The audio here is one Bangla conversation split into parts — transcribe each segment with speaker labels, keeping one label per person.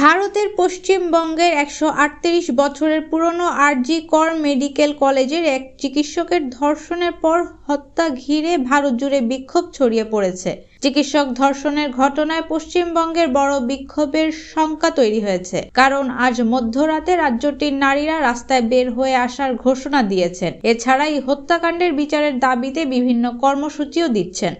Speaker 1: ভারতের পশ্চিমবঙ্গের ১৩৮ বছরের পুরনো আরজি কর মেডিকেল কলেজের এক চিকিৎসকের ধর্ষণের পর হত্যা ঘিরে ভারত জুড়ে বিক্ষোভ ছড়িয়ে পড়েছে। চিকিৎসক ধর্ষণের ঘটনায় পশ্চিমবঙ্গের বড় বিক্ষোভের শঙ্কা তৈরি হয়েছে, কারণ আজ মধ্যরাতে রাজ্যটির নারীরা রাস্তায় বের হয়ে আসার ঘোষণা দিয়েছেন। এছাড়া এই হত্যাকাণ্ডের বিচারের দাবিতে বিভিন্ন কর্মসূচিও দিচ্ছেন।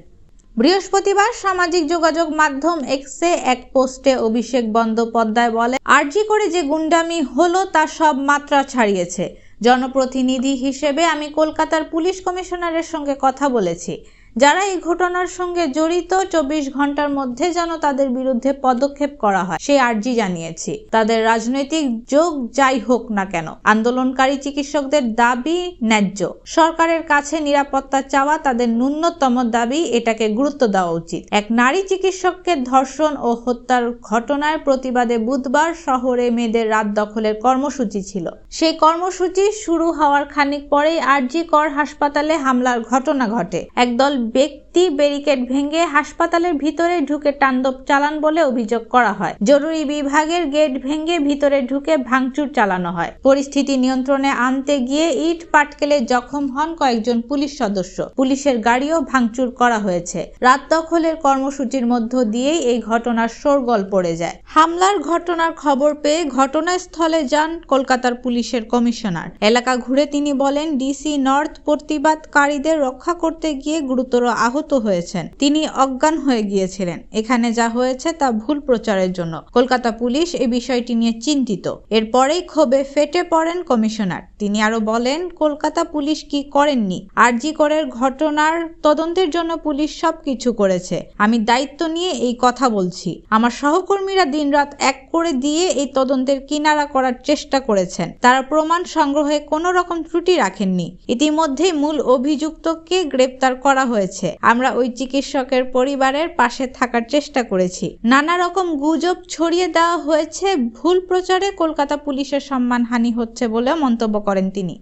Speaker 1: বৃহস্পতিবার সামাজিক যোগাযোগ মাধ্যম এক্সে এক পোস্টে অভিষেক বন্দ্যোপাধ্যায় বলেন, আরজি করে যে গুন্ডামি হলো তা সব মাত্রা ছাড়িয়েছে। জনপ্রতিনিধি হিসেবে আমি কলকাতার পুলিশ কমিশনারের সঙ্গে কথা বলেছি। যারা এই ঘটনার সঙ্গে জড়িত ২৪ ঘন্টার মধ্যে যেন তাদের বিরুদ্ধে পদক্ষেপ করা হয় সেই আর্জি জানিয়েছি। তাদের রাজনৈতিক যোগ যাই হোক না কেন, আন্দোলনকারী চিকিৎসকদের দাবি ন্যায্য। সরকারের কাছে নিরাপত্তা চাওয়া তাদের ন্যূনতম দাবি, এটাকে গুরুত্ব দেওয়া উচিত। এক নারী চিকিৎসককে ধর্ষণ ও হত্যার ঘটনার প্রতিবাদে বুধবার শহরে মেয়েদের রাত দখলের কর্মসূচি ছিল। সেই কর্মসূচি শুরু হওয়ার খানিক পরেই আরজি কর হাসপাতালে হামলার ঘটনা ঘটে। একদল ব্যক্তি ব্যারিকেড ভেঙে হাসপাতালের ভিতরে ঢুকে তাণ্ডব চালান বলে অভিযোগ করা হয়। জরুরি বিভাগের গেট ভেঙে ভিতরে ঢুকে ভাঙচুর চালানো হয়। পরিস্থিতি নিয়ন্ত্রণে আনতে গিয়ে ইট পাটকেলে জখম হন কয়েকজন পুলিশ সদস্য। পুলিশের গাড়িও ভাঙচুর করা হয়েছে। রাত দখলের কর্মসূচির মধ্য দিয়েই এই ঘটনার শোরগোল পড়ে যায়। হামলার ঘটনার খবর পেয়ে ঘটনাস্থলে যান কলকাতার পুলিশের কমিশনার। এলাকা ঘুরে তিনি বলেন, ডিসি নর্থ প্রতিবাদকারীদের রক্ষা করতে গিয়ে গুরুতর আহত হয়েছেন। তিনি অজ্ঞান হয়ে গিয়েছিলেন। এখানে যা হয়েছে তা ভুল প্রচারের জন্য। কলকাতা পুলিশ এই বিষয়টি নিয়ে চিন্তিত। এরপরেই ক্ষোভে ফেটে পড়েন কমিশনার। তিনি আরো বলেন, কলকাতা পুলিশ কি করেননি? আরজি করের ঘটনার তদন্তের জন্য পুলিশ সবকিছু করেছে। আমি দায়িত্ব নিয়ে এই কথা বলছি। আমার সহকর্মীরা দিনরাত এক করে দিয়ে এই তদন্তের কিনারা করার চেষ্টা করেছেন। তারা প্রমাণ সংগ্রহে কোনো রকম ত্রুটি রাখেননি। ইতিমধ্যেই মূল অভিযুক্তকে গ্রেপ্তার করা হয়েছে। আমরা ওই চিকিৎসকের পরিবারের পাশে থাকার চেষ্টা করেছি। নানা রকম গুজব ছড়িয়ে দেওয়া হয়েছে। ভুল প্রচারে কলকাতা পুলিশের সম্মানহানি হচ্ছে বলে মন্তব্য করেন তিনি।